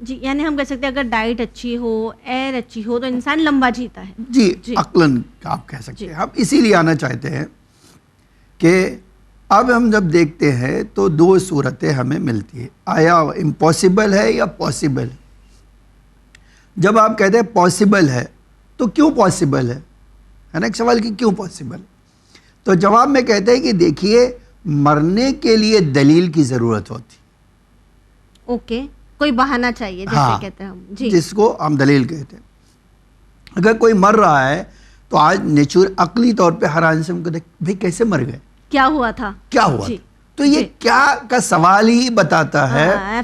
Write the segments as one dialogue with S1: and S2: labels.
S1: جی یعنی ہم کہہ سکتے ہیں اگر ڈائٹ اچھی ہو، ایئر اچھی ہو تو انسان لمبا جیتا ہے.
S2: جی عقلاً آپ کہہ سکتے ہیں. ہم اسی لیے آنا چاہتے ہیں کہ اب ہم جب دیکھتے ہیں تو دو صورتیں ہمیں ملتی ہیں، آیا امپاسبل ہے یا پاسبل ہے. جب آپ کہتے ہیں پاسبل ہے تو کیوں پاسبل ہے نا ایک سوال کہ کیوں پاسبل. تو جواب میں کہتے ہیں کہ دیکھیے مرنے کے لیے دلیل کی ضرورت ہوتی.
S1: اوکے کوئی بہانہ چاہیے جیسے کہتے ہیں ہم. جی
S2: جس کو ہم دلیل کہتے ہیں. اگر کوئی مر رہا ہے تو آج عقلی طور پہ ہر انسان کو دیکھ بھئی کیسے مر گئے،
S1: کیا ہوا تھا،
S2: کیا ہوا تھا. تو یہ کیا کا سوال ہی بتاتا ہے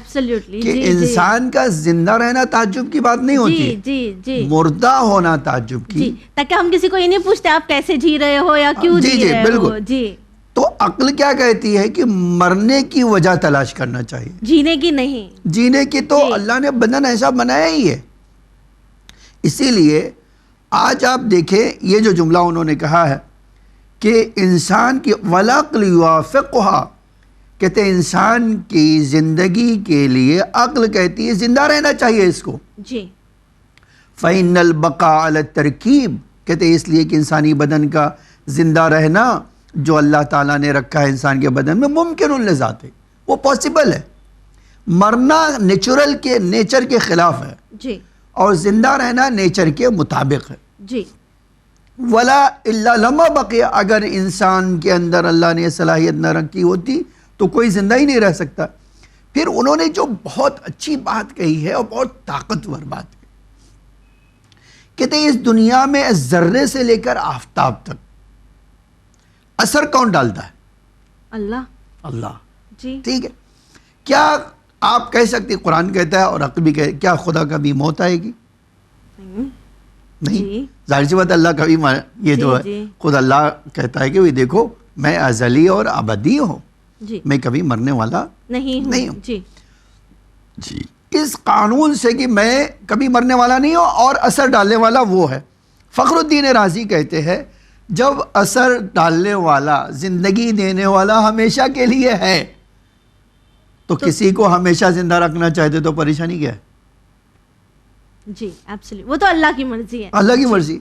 S2: کہ انسان کا زندہ رہنا تعجب کی بات نہیں ہوتی، مردہ ہونا تعجب کی.
S1: تاکہ ہم کسی کو یہ نہیں پوچھتے آپ کیسے جی رہے ہو یا کیوں جی رہے ہو. جی
S2: تو عقل کیا کہتی ہے کہ مرنے کی وجہ تلاش کرنا چاہیے،
S1: جینے کی نہیں.
S2: جینے کی تو اللہ نے بدن ایسا بنایا ہی ہے. اسی لیے آج آپ دیکھیں یہ جو جملہ انہوں نے کہا ہے کہ انسان کی وَالْعَقْلُ يُوَافِقُهَا، کہتے ہیں انسان کی زندگی کے لیے عقل کہتی ہے زندہ رہنا چاہیے اس کو.
S1: جی
S2: فَإِنَّ الْبَقَاءَ عَلَى التَّرْكِيبِ، کہتے ہیں اس لیے کہ انسانی بدن کا زندہ رہنا جو اللہ تعالیٰ نے رکھا ہے انسان کے بدن میں ممکن لذات ہے، وہ پاسبل ہے. مرنا نیچر کے خلاف ہے
S1: جی
S2: اور زندہ رہنا نیچر کے مطابق ہے.
S1: جی
S2: وَلَا إِلَّا لَمَا بَقِيَ، اگر انسان کے اندر اللہ نے صلاحیت نہ رکھی ہوتی تو کوئی زندہ ہی نہیں رہ سکتا. پھر انہوں نے جو بہت اچھی بات کہی ہے اور بہت طاقتور بات ہے، کہتے ہیں اس دنیا میں ذرے سے لے کر آفتاب تک اثر کون ڈالتا ہے؟ اللہ.
S1: جی
S2: ٹھیک ہے. کیا آپ کہہ سکتے قرآن کہتا ہے اور عقل بھی کہے کیا خدا کبھی موت آئے گی؟ نہیں. ظاہر سی بات اللہ کبھی یہ جو ہے خود اللہ کہتا ہے کہ وہ دیکھو میں ازلی اور ابدی ہوں، میں کبھی مرنے والا نہیں ہوں. جی اس قانون سے کہ میں کبھی مرنے والا نہیں ہوں اور اثر ڈالنے والا وہ ہے. فخر الدین رازی کہتے ہیں جب اثر ڈالنے والا زندگی دینے والا ہمیشہ کے لیے ہے تو کسی کو ہمیشہ زندہ رکھنا چاہتے تو پریشانی کیا ہے؟
S1: جی ایبسلیٹ، وہ تو اللہ کی مرضی ہے.
S2: اللہ کی مرضی.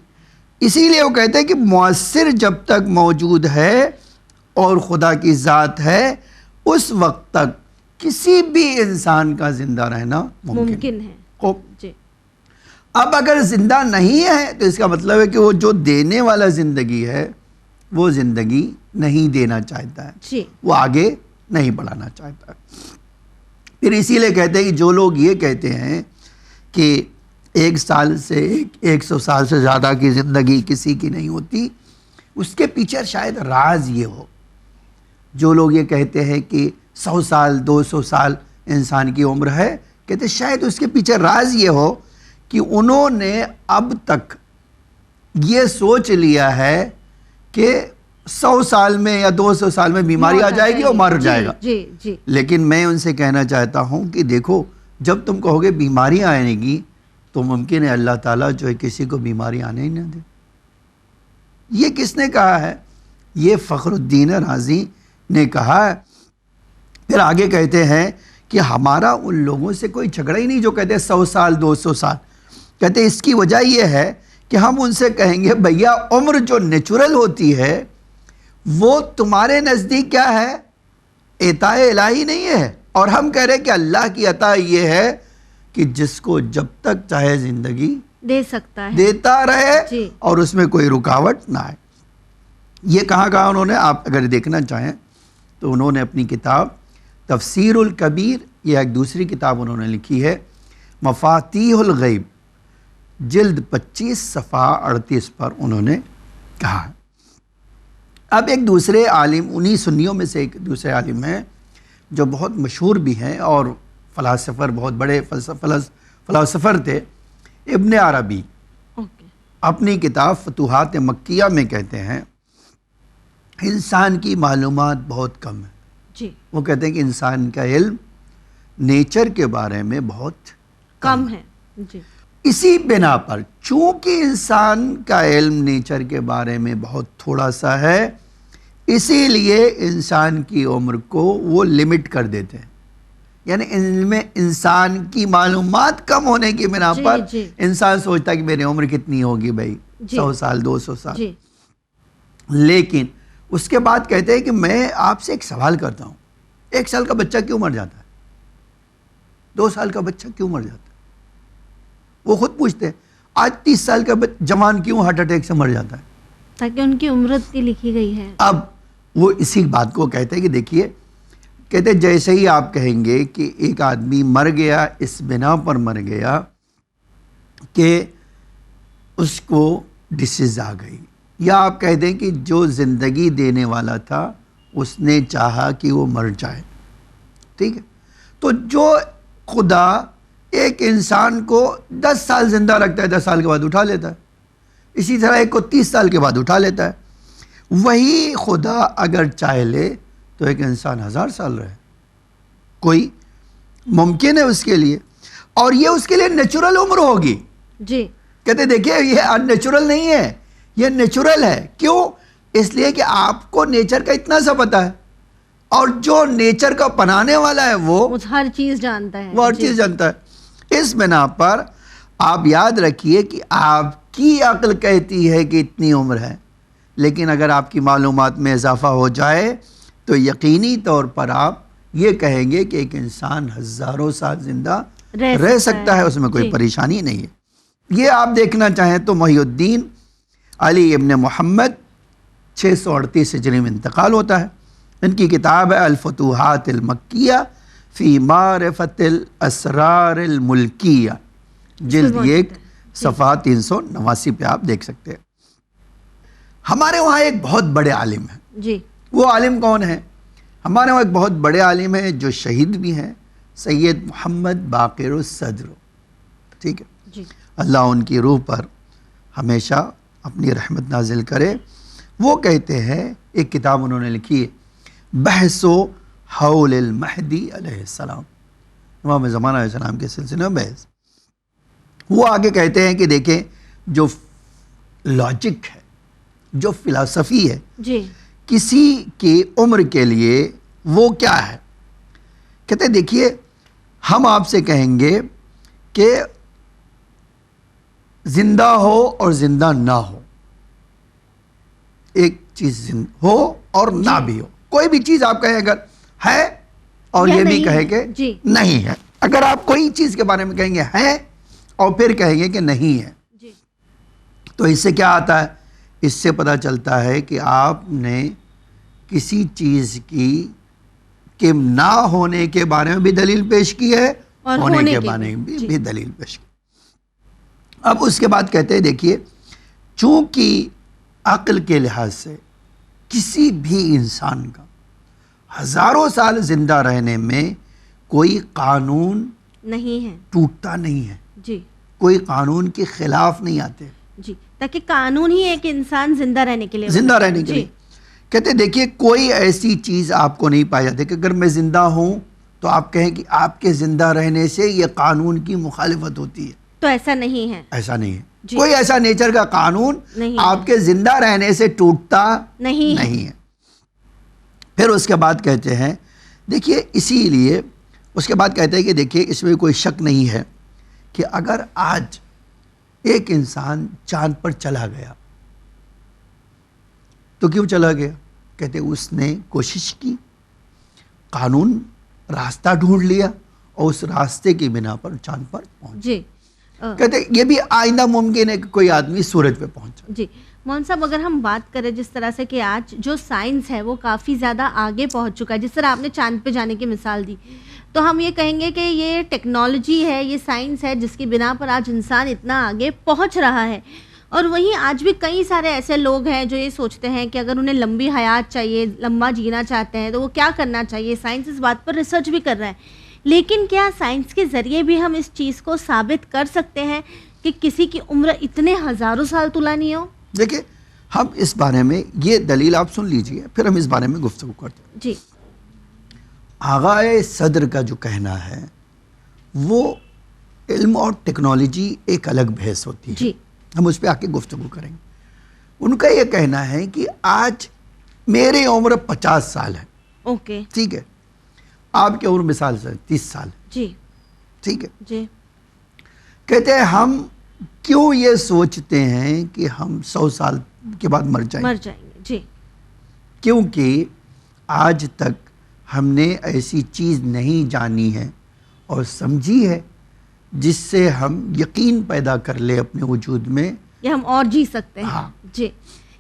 S2: اسی لیے وہ کہتے ہیں کہ مؤثر جب تک موجود ہے اور خدا کی ذات ہے اس وقت تک کسی بھی انسان کا زندہ رہنا ممکن ہے.
S1: جی
S2: اب اگر زندہ نہیں ہے تو اس کا مطلب ہے کہ وہ جو دینے والا زندگی ہے وہ زندگی نہیں دینا چاہتا ہے.
S1: جی
S2: وہ آگے نہیں بڑھانا چاہتا ہے. پھر اسی لیے کہتے ہیں کہ جو لوگ یہ کہتے ہیں کہ 1 سال سے 100 سال سے زیادہ کی زندگی کسی کی نہیں ہوتی، اس کے پیچھے شاید راز یہ ہو. جو لوگ یہ کہتے ہیں کہ 100 سال 200 سال انسان کی عمر ہے، کہتے ہیں شاید اس کے پیچھے راز یہ ہو کہ انہوں نے اب تک یہ سوچ لیا ہے کہ 100 سال میں یا 200 سال میں بیماری آ جائے گی اور مر جائے گا. لیکن میں ان سے کہنا چاہتا ہوں کہ دیکھو جب تم کہو گے بیماری آئے گی تو ممکن ہے اللہ تعالیٰ جو ہے کسی کو بیماری آنے ہی نہ دے. یہ کس نے کہا ہے؟ یہ فخر الدین رازی نے کہا ہے. پھر آگے کہتے ہیں کہ ہمارا ان لوگوں سے کوئی جھگڑا ہی نہیں جو کہتے ہیں 100 سال 200 سال. کہتے ہیں اس کی وجہ یہ ہے کہ ہم ان سے کہیں گے بھیا عمر جو نیچرل ہوتی ہے وہ تمہارے نزدیک کیا ہے؟ عطا الہی نہیں ہے. اور ہم کہہ رہے کہ اللہ کی عطا یہ ہے کہ جس کو جب تک چاہے زندگی
S1: دے سکتا ہے
S2: دیتا رہے اور اس میں کوئی رکاوٹ نہ آئے. یہ کہاں انہوں نے، آپ اگر دیکھنا چاہیں تو انہوں نے اپنی کتاب تفسیر الکبیر، یہ ایک دوسری کتاب انہوں نے لکھی ہے، مفاتیح الغیب، جلد 25 صفحہ 38 پر انہوں نے کہا ہے. اب ایک دوسرے عالم، انہی سنیوں میں سے ایک دوسرے عالم ہیں جو بہت مشہور بھی ہیں اور فلاسفر، بہت بڑے فلاسفر تھے، ابن عربی. اپنی کتاب فتوحات مکیہ میں کہتے ہیں انسان کی معلومات بہت کم ہے. وہ کہتے ہیں کہ انسان کا علم نیچر کے بارے میں بہت
S1: کم ہے.
S2: اسی بنا پر چونکہ انسان کا علم نیچر کے بارے میں بہت تھوڑا سا ہے، اسی لیے انسان کی عمر کو وہ لمٹ کر دیتے ہیں. یعنی علم انسان کی معلومات کم ہونے کی بنا پر انسان سوچتا ہے کہ میری عمر کتنی ہوگی بھائی، 100 سال 200 سال. لیکن اس کے بعد کہتے ہیں کہ میں آپ سے ایک سوال کرتا ہوں، 1 سال کا بچہ کیوں مر جاتا ہے؟ 2 سال کا بچہ کیوں مر جاتا ہے؟ وہ خود پوچھتے ہیں. آج 30 سال کا جوان کیوں ہارٹ اٹیک سے مر جاتا ہے؟
S1: تاکہ ان کی عمر اتنی لکھی گئی ہے.
S2: اب وہ اسی بات کو کہتے ہیں کہ دیکھیے، کہتے جیسے ہی آپ کہیں گے کہ ایک آدمی مر گیا اس بنا پر مر گیا کہ اس کو ڈسیز آ گئی، یا آپ کہہ دیں کہ جو زندگی دینے والا تھا اس نے چاہا کہ وہ مر جائے، ٹھیک ہے، تو جو خدا ایک انسان کو 10 سال زندہ رکھتا ہے 10 سال کے بعد اٹھا لیتا ہے، اسی طرح ایک کو 30 سال کے بعد اٹھا لیتا ہے. وہی خدا اگر چاہ لے تو ایک انسان 1000 سال رہے، کوئی ممکن ہے اس کے لیے، اور یہ اس کے لیے نیچرل عمر ہوگی.
S1: جی
S2: کہتے دیکھیے یہ ان نیچرل نہیں ہے، یہ نیچرل ہے. کیوں؟ اس لیے کہ آپ کو نیچر کا اتنا سا پتا ہے، اور جو نیچر کا پنانے والا ہے وہ
S1: ہر چیز جانتا ہے،
S2: وہ ہر چیز جانتا ہے. اس بنا پر آپ یاد رکھیے کہ آپ کی عقل کہتی ہے کہ اتنی عمر ہے، لیکن اگر آپ کی معلومات میں اضافہ ہو جائے تو یقینی طور پر آپ یہ کہیں گے کہ ایک انسان 1000 سال زندہ رہ سکتا ہے، اس میں کوئی پریشانی نہیں ہے. یہ آپ دیکھنا چاہیں تو محی الدین علی ابن محمد 638 ہجری میں انتقال ہوتا ہے. ان کی کتاب ہے الفتوحات المکیہ فی معرفت الاسرار الملکیہ، جلد 1 صفحہ 389 پہ آپ دیکھ سکتے ہیں. ہمارے وہاں ایک بہت بڑے عالم ہیں.
S1: جی
S2: وہ عالم کون ہے؟ ہمارے وہاں ایک بہت بڑے عالم ہیں جو شہید بھی ہیں، سید محمد باقر الصدر، ٹھیک ہے
S1: جی.
S2: اللہ ان کی روح پر ہمیشہ اپنی رحمت نازل کرے. وہ کہتے ہیں، ایک کتاب انہوں نے لکھی ہے بحث و حول المہدی علیہ السلام، امام زمانہ علیہ السلام کے سلسلے میں بحث. وہ آگے کہتے ہیں کہ دیکھیں جو لاجک ہے، جو فلسفی ہے
S1: جی
S2: کسی کی عمر کے لیے وہ کیا ہے. کہتے ہیں دیکھیے ہم آپ سے کہیں گے کہ زندہ ہو اور زندہ نہ ہو، ایک چیز ہو اور نہ بھی ہو. کوئی بھی چیز آپ کہیں اگر ہے اور یہ بھی کہیں کہ نہیں ہے، اگر آپ کوئی چیز کے بارے میں کہیں گے ہے اور پھر کہیں گے کہ نہیں ہے، تو اس سے کیا آتا ہے؟ اس سے پتہ چلتا ہے کہ آپ نے کسی چیز کی کہ نہ ہونے کے بارے میں بھی دلیل پیش کی ہے اور ہونے کے بارے میں بھی دلیل پیش کی. اب اس کے بعد کہتے ہیں دیکھیے چونکہ عقل کے لحاظ سے کسی بھی انسان کا 1000 سال زندہ رہنے میں کوئی قانون
S1: نہیں ہے،
S2: ٹوٹتا نہیں ہے،
S1: جی
S2: کوئی قانون کے خلاف نہیں آتے،
S1: جی، تاکہ قانون ہی ایک انسان زندہ رہنے کے لیے
S2: کہتے دیکھیے کوئی ایسی چیز آپ کو نہیں پائی جاتی کہ اگر میں زندہ ہوں تو آپ کہیں کہ آپ کے زندہ رہنے سے یہ قانون کی مخالفت ہوتی ہے.
S1: تو ایسا نہیں ہے،
S2: ایسا نہیں ہے. کوئی ایسا نیچر کا قانون آپ کے زندہ رہنے سے ٹوٹتا نہیں ہے. پھر اس کے بعد کہتے ہیں دیکھیے اسی لیے اس کے بعد کہتے ہیں کہ دیکھیے اس میں کوئی شک نہیں ہے کہ اگر آج ایک انسان چاند پر چلا گیا تو کیوں چلا گیا؟ کہتے اس نے کوشش کی، قانون راستہ ڈھونڈ لیا اور اس راستے کی بنا پر چاند پر پہنچ.
S1: جی
S2: کہتے یہ بھی آئندہ ممکن ہے کہ کوئی آدمی سورج پہ پہنچا.
S1: جی مولانا صاحب، اگر ہم بات کریں جس طرح سے کہ آج جو سائنس ہے وہ کافی زیادہ آگے پہنچ چکا ہے، جس طرح آپ نے چاند پہ جانے کی مثال دی، تو ہم یہ کہیں گے کہ یہ ٹیکنالوجی ہے، یہ سائنس ہے جس کی بنا پر آج انسان اتنا آگے پہنچ رہا ہے. اور وہیں آج بھی کئی سارے ایسے لوگ ہیں جو یہ سوچتے ہیں کہ اگر انہیں لمبی حیات چاہیے، لمبا جینا چاہتے ہیں تو وہ کیا کرنا چاہیے. سائنس اس بات پر ریسرچ بھی کر رہا ہے، لیکن کیا سائنس کے ذریعے بھی ہم اس چیز کو ثابت کر سکتے ہیں کہ کسی کی عمر اتنے 1000 سال طولانی ہو؟
S2: دیکھیں ہم اس بارے میں یہ دلیل آپ سن لیجئے، پھر ہم اس بارے میں گفتگو کرتے ہیں.
S1: جی
S2: آغائے صدر کا جو کہنا ہے وہ علم اور ٹیکنالوجی ایک الگ بحث ہوتی ہے،
S1: جی
S2: ہم اس پہ آ کے گفتگو کریں گے. ان کا یہ کہنا ہے کہ آج میری عمر 50 سال ہے،
S1: اوکے
S2: ٹھیک ہے، آپ کی عمر مثال سے 30 سال ہے،
S1: جی
S2: ٹھیک ہے.
S1: جی
S2: کہتے ہیں ہم کیوں یہ سوچتے ہیں کہ ہم 100 سال کے بعد مر جائیں
S1: مر جائیں گے. جی
S2: کیونکہ آج تک ہم نے ایسی چیز نہیں جانی ہے اور سمجھی ہے جس سے ہم یقین پیدا کر لیں اپنے وجود میں.
S1: یہ ہم اور جی سکتے ہیں.
S2: ہاں.
S1: جی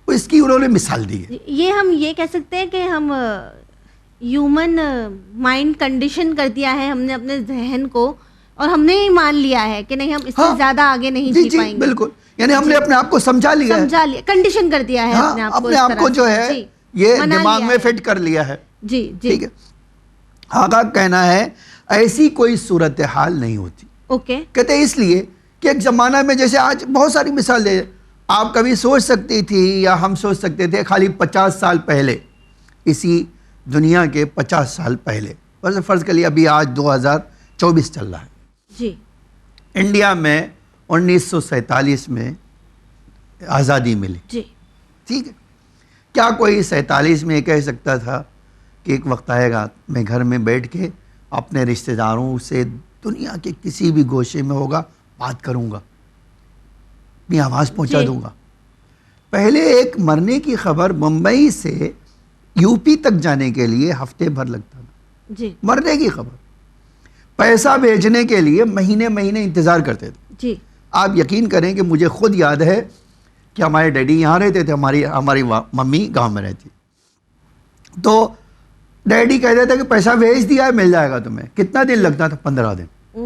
S2: اس کی انہوں نے مثال دی ہے.
S1: یہ ہم یہ کہہ سکتے ہیں کہ ہم ہیومن مائنڈ کنڈیشن کر دیا ہے ہم نے اپنے ذہن کو، اور ہم نے ہی مان لیا ہے کہ نہیں ہم اس سے زیادہ آگے نہیں جی پائیں گے.
S2: بالکل، یعنی ہم نے اپنے آپ کو سمجھا لیا ہے،
S1: کنڈیشن کر دیا ہے
S2: اپنے آپ کو جو ہے یہ دماغ میں فٹ کر لیا ہے.
S1: جی جی
S2: ٹھیک ہے. آقا کہنا ہے ایسی کوئی صورتحال نہیں ہوتی.
S1: اوکے.
S2: کہتے ہیں اس لیے کہ ایک زمانہ میں جیسے آج بہت ساری مثال دے، آپ کبھی سوچ سکتی تھی یا ہم سوچ سکتے تھے خالی 50 سال پہلے، اسی دنیا کے 50 سال پہلے، ویسے فرض کر لیا ابھی آج 2024 چل رہا ہے.
S1: جی
S2: انڈیا میں 1947 میں آزادی ملی.
S1: جی
S2: ٹھیک ہے. کیا کوئی 47 میں یہ کہہ سکتا تھا کہ ایک وقت آئے گا میں گھر میں بیٹھ کے اپنے رشتہ داروں سے دنیا کے کسی بھی گوشے میں ہوگا بات کروں گا، اپنی آواز پہنچا دوں گا؟ پہلے ایک مرنے کی خبر ممبئی سے یو پی تک جانے کے لیے ہفتے بھر لگتا تھا.
S1: جی
S2: مرنے کی خبر، پیسہ بھیجنے کے لیے مہینے مہینے انتظار کرتے تھے.
S1: جی
S2: آپ یقین کریں کہ مجھے خود یاد ہے کہ ہمارے ڈیڈی یہاں رہتے تھے، ہماری ممی گاؤں میں رہتی. تو ڈیڈی کہتے تھے کہ پیسہ بھیج دیا ہے مل جائے گا تمہیں. کتنا دن لگتا تھا؟ 15 دن.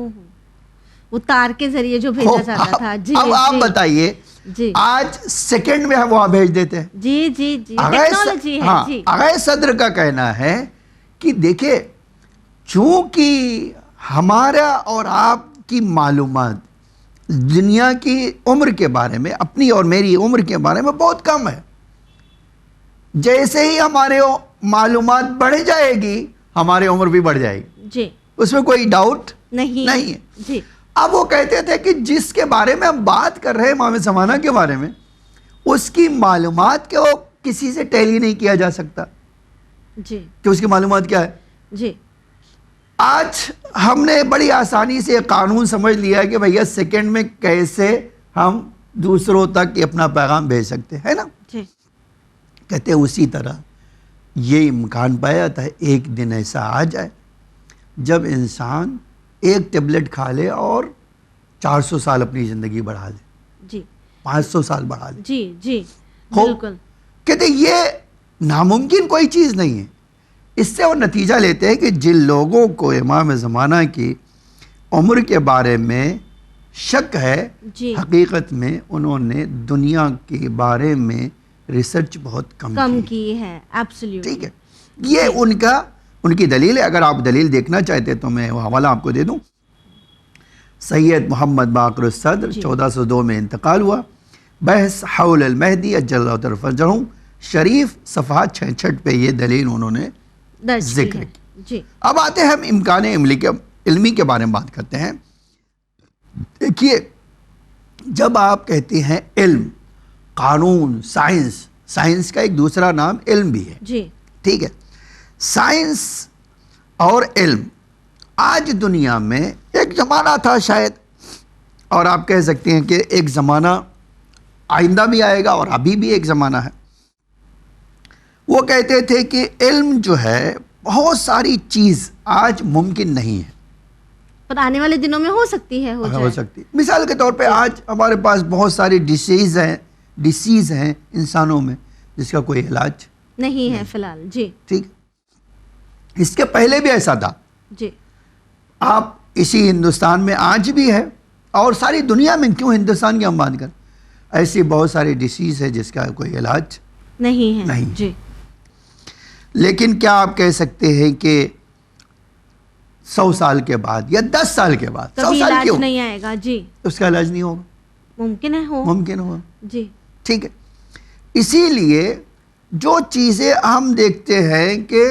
S1: وہ تار کے ذریعے جو بھیجا جاتا تھا. جی
S2: اب آپ بتائیے
S1: جی
S2: آج سیکنڈ میں وہاں بھیج دیتے ہیں.
S1: جی جی جی ٹیکنالوجی ہے. جی
S2: آغا صدر کا کہنا ہے کہ دیکھیں چونکہ ہمارا اور آپ کی معلومات دنیا کی عمر کے بارے میں، اپنی اور میری عمر کے بارے میں بہت کم ہے. جیسے ہی ہمارے معلومات بڑھ جائے گی ہماری عمر بھی بڑھ جائے گی.
S1: جی
S2: اس میں کوئی ڈاؤٹ
S1: نہیں
S2: ہے.
S1: جی
S2: اب وہ کہتے تھے کہ جس کے بارے میں ہم بات کر رہے ہیں امام زمانہ کے بارے میں، اس کی معلومات کو کسی سے ٹیلی نہیں کیا جا سکتا.
S1: جی
S2: کہ اس کی معلومات کیا ہے.
S1: جی
S2: آج ہم نے بڑی آسانی سے قانون سمجھ لیا ہے کہ بھیا سیکنڈ میں کیسے ہم دوسروں تک اپنا پیغام بھیج سکتے ہیں نا.
S1: جی
S2: کہتے ہیں اسی طرح یہ امکان پایا جاتا ہے ایک دن ایسا آ جائے جب انسان ایک ٹیبلٹ کھا لے اور 400 سال اپنی زندگی بڑھا لے.
S1: جی
S2: 500 سال بڑھا لے.
S1: جی جی بالکل.
S2: کہتے ہیں یہ ناممکن کوئی چیز نہیں ہے. اس سے وہ نتیجہ لیتے ہیں کہ جن لوگوں کو امام زمانہ کی عمر کے بارے میں شک ہے،
S1: جی
S2: حقیقت میں انہوں نے دنیا کے بارے میں ریسرچ بہت کم
S1: کی ہے. ایبسلیوٹلی.
S2: ٹھیک ہے. یہ ان کی دلیل ہے. اگر آپ دلیل دیکھنا چاہتے تو میں وہ حوالہ آپ کو دے دوں. سید محمد باقر الصدر 1402 میں انتقال ہوا. بحث حول المہدی عجل اللہ تعالی فرجہ شریف صفحہ 66 پہ یہ دلیل انہوں نے ذکر کی.
S1: جی
S2: اب آتے ہیں ہم امکان علمی کے بارے میں بات کرتے ہیں. دیکھیے جب آپ کہتے ہیں علم، قانون، سائنس کا ایک دوسرا نام علم بھی ہے.
S1: جی
S2: ٹھیک ہے. سائنس اور علم آج دنیا میں ایک زمانہ تھا شاید، اور آپ کہہ سکتے ہیں کہ ایک زمانہ آئندہ بھی آئے گا اور ابھی بھی ایک زمانہ ہے. وہ کہتے تھے کہ علم جو ہے بہت ساری چیز آج ممکن نہیں ہے،
S1: پر آنے والے دنوں میں ہو سکتی ہے.
S2: ہو سکتی. مثال کے طور پہ آج ہمارے پاس بہت ساری ڈیسیز ہیں انسانوں میں جس کا کوئی علاج
S1: نہیں ہے فی الحال. جی
S2: ٹھیک. اس کے پہلے بھی ایسا تھا.
S1: جی
S2: آپ اسی ہندوستان میں آج بھی ہے، اور ساری دنیا میں، کیوں ہندوستان کی ہم بات کریں، ایسی بہت ساری ڈیسیز ہے جس کا کوئی علاج
S1: نہیں ہے.
S2: نہیں.
S1: جی
S2: لیکن کیا آپ کہہ سکتے ہیں کہ 100 سال کے بعد یا 10 سال کے بعد 100 سال
S1: علاج
S2: کیوں
S1: نہیں آئے گا؟ جی
S2: اس کا علاج نہیں ہوگا؟
S1: ممکن ہے
S2: ممکن ہوگا.
S1: جی
S2: ٹھیک ہے. اسی لیے جو چیزیں ہم دیکھتے ہیں کہ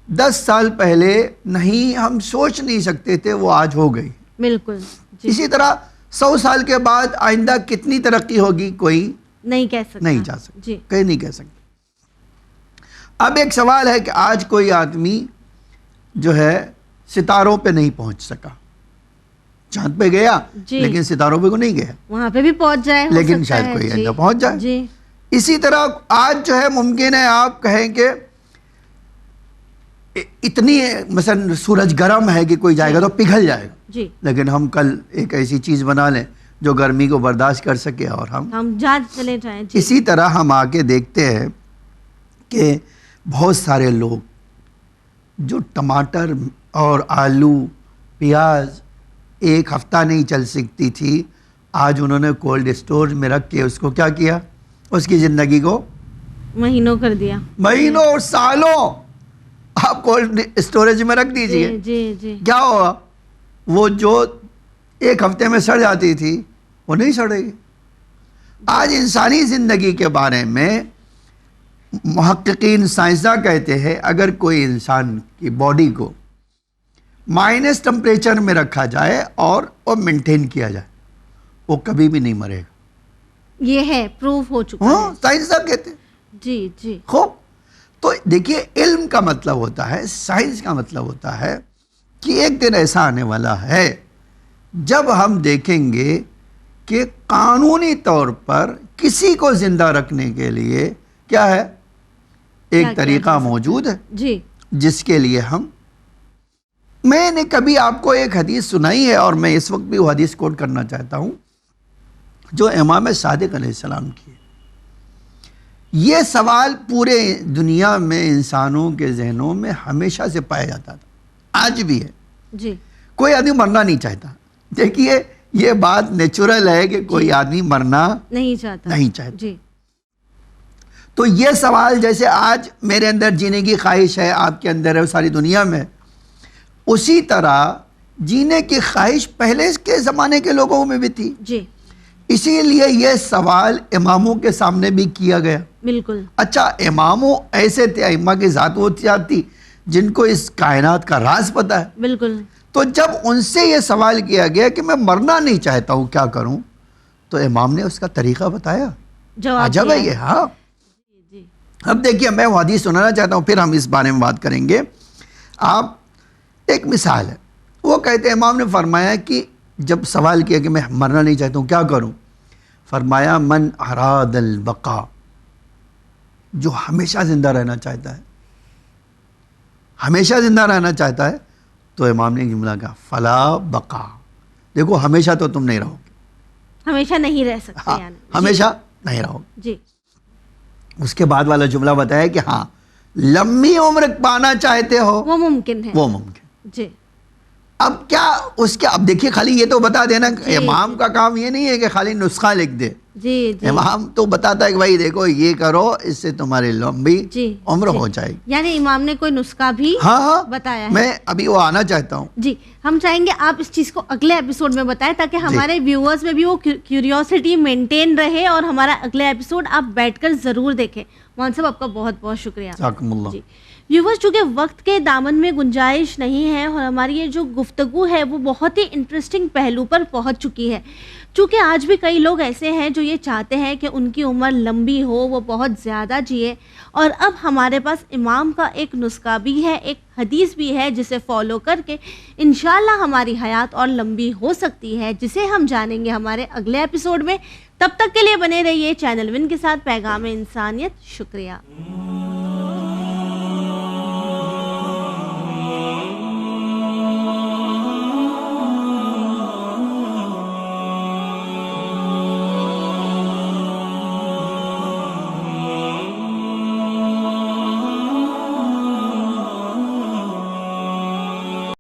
S2: 10 سال پہلے نہیں ہم سوچ نہیں سکتے تھے، وہ آج ہو گئی.
S1: بالکل. جی
S2: اسی طرح 100 سال کے بعد آئندہ کتنی ترقی ہوگی کوئی
S1: نہیں کہہ سکتا.
S2: نہیں جا سکتا.
S1: جی
S2: کہیں نہیں کہہ سکتے. اب ایک سوال ہے کہ آج کوئی آدمی جو ہے ستاروں پہ نہیں پہنچ سکا. چاند پہ گیا لیکن ستاروں پہ کو نہیں گیا,
S1: وہاں پہ بھی پہنچ جائے,
S2: لیکن شاید کوئی جگہ پہنچ جائے. اسی طرح آج جو ہے ممکن ہے آپ کہیں کہ اتنی مثلا سورج گرم ہے کہ کوئی جائے گا تو پگھل جائے گا, لیکن ہم کل ایک ایسی چیز بنا لیں جو گرمی کو برداشت کر سکے اور ہم
S1: جا چلے جائیں.
S2: اسی طرح ہم آگے دیکھتے ہیں کہ بہت سارے لوگ جو ٹماٹر اور آلو پیاز ایک ہفتہ نہیں چل سکتی تھی, آج انہوں نے کولڈ اسٹور میں رکھ کے اس کو کیا کیا, اس کی زندگی کو
S1: مہینوں کر دیا,
S2: مہینوں اور سالوں آپ کولڈ اسٹوریج میں رکھ دیجئے. کیا ہوگا, وہ جو ایک ہفتے میں سڑ جاتی تھی وہ نہیں سڑے گی. آج انسانی زندگی کے بارے میں محققین سائنسداں کہتے ہیں اگر کوئی انسان کی باڈی کو مائنس ٹمپریچر میں رکھا جائے اور وہ مینٹین کیا جائے وہ کبھی بھی نہیں مرے گا.
S1: یہ ہے پروف ہو چکا ہے,
S2: سائنسداں کہتے ہیں. خوب, تو دیکھیے علم کا مطلب ہوتا ہے, سائنس کا مطلب ہوتا ہے کہ ایک دن ایسا آنے والا ہے جب ہم دیکھیں گے کہ قانونی طور پر کسی کو زندہ رکھنے کے لیے کیا ہے, ایک طریقہ موجود ہے جس کے لیے میں نے کبھی آپ کو ایک حدیث سنائی ہے اور میں اس وقت بھی وہ حدیث کوٹ کرنا چاہتا ہوں جو امام صادق علیہ السلام کی ہے. یہ سوال پورے دنیا میں انسانوں کے ذہنوں میں ہمیشہ سے پایا جاتا تھا, آج بھی ہے. کوئی آدمی مرنا نہیں چاہتا. دیکھیے یہ بات نیچرل ہے کہ کوئی آدمی مرنا نہیں چاہتا. تو یہ سوال جیسے آج میرے اندر جینے کی خواہش ہے, آپ کے اندر ہے, ساری دنیا میں, اسی طرح جینے کی خواہش پہلے کے زمانے کے لوگوں میں بھی تھی. اسی لیے یہ سوال اماموں کے سامنے بھی کیا گیا.
S1: بالکل.
S2: اچھا, اماموں ایسے تھے, ائمہ کی ذات وہ تھی جن کو اس کائنات کا راز پتہ ہے.
S1: بالکل.
S2: تو جب ان سے یہ سوال کیا گیا کہ میں مرنا نہیں چاہتا ہوں, کیا کروں, تو امام نے اس کا طریقہ بتایا. عجب ہے یہ. ہاں, اب دیکھیے میں وہ حدیث سنانا چاہتا ہوں, پھر ہم اس بارے میں بات کریں گے. آپ ایک مثال ہے, وہ کہتے ہیں امام نے فرمایا کہ جب سوال کیا کہ میں مرنا نہیں چاہتا ہوں کیا کروں, فرمایا من اراد البقاء, جو ہمیشہ زندہ رہنا چاہتا ہے, ہمیشہ زندہ رہنا چاہتا ہے, تو امام نے ایک جملہ کہا فلا بقا. دیکھو ہمیشہ تو تم نہیں رہو گے,
S1: ہمیشہ نہیں رہ سکتے,
S2: ہمیشہ نہیں رہو گے.
S1: جی.
S2: اس کے بعد والا جملہ بتایا کہ ہاں لمبی عمر پانا چاہتے ہو
S1: وہ ممکن ہے.
S2: وہ ممکن.
S1: جی.
S2: اب کیا اس کے, اب دیکھیے خالی یہ تو بتا دینا, امام کا کام یہ نہیں ہے کہ خالی نسخہ لکھ دے. امام تو بتاتا ہے کہ بھائی دیکھو یہ کرو, اس سے تمہاری لمبی عمر ہو جائے گی.
S1: یعنی امام نے کوئی نسخہ بھی بتایا ہے.
S2: میں ابھی وہ آنا چاہتا ہوں.
S1: جی, ہم چاہیں گے آپ اس چیز کو اگلے ایپیسوڈ میں بتائیں تاکہ ہمارے ویورز میں بھی وہ کیوریوسٹی مینٹین رہے اور ہمارا اگلے ایپیسوڈ آپ بیٹھ کر ضرور دیکھیں. موہن صاحب آپ کا بہت بہت شکریہ.
S2: جزاکم اللہ.
S1: جی ویورز, چونکہ وقت کے دامن میں گنجائش نہیں ہے اور ہماری یہ جو گفتگو ہے وہ بہت ہی انٹرسٹنگ پہلو پر پہنچ چکی ہے, چونکہ آج بھی کئی لوگ ایسے ہیں جو یہ چاہتے ہیں کہ ان کی عمر لمبی ہو, وہ بہت زیادہ جیے, اور اب ہمارے پاس امام کا ایک نسخہ بھی ہے, ایک حدیث بھی ہے جسے فالو کر کے انشاءاللہ ہماری حیات اور لمبی ہو سکتی ہے, جسے ہم جانیں گے ہمارے اگلے ایپیسوڈ میں. تب تک کے لیے بنے رہیے چینل ون کے ساتھ. پیغام انسانیت. شکریہ.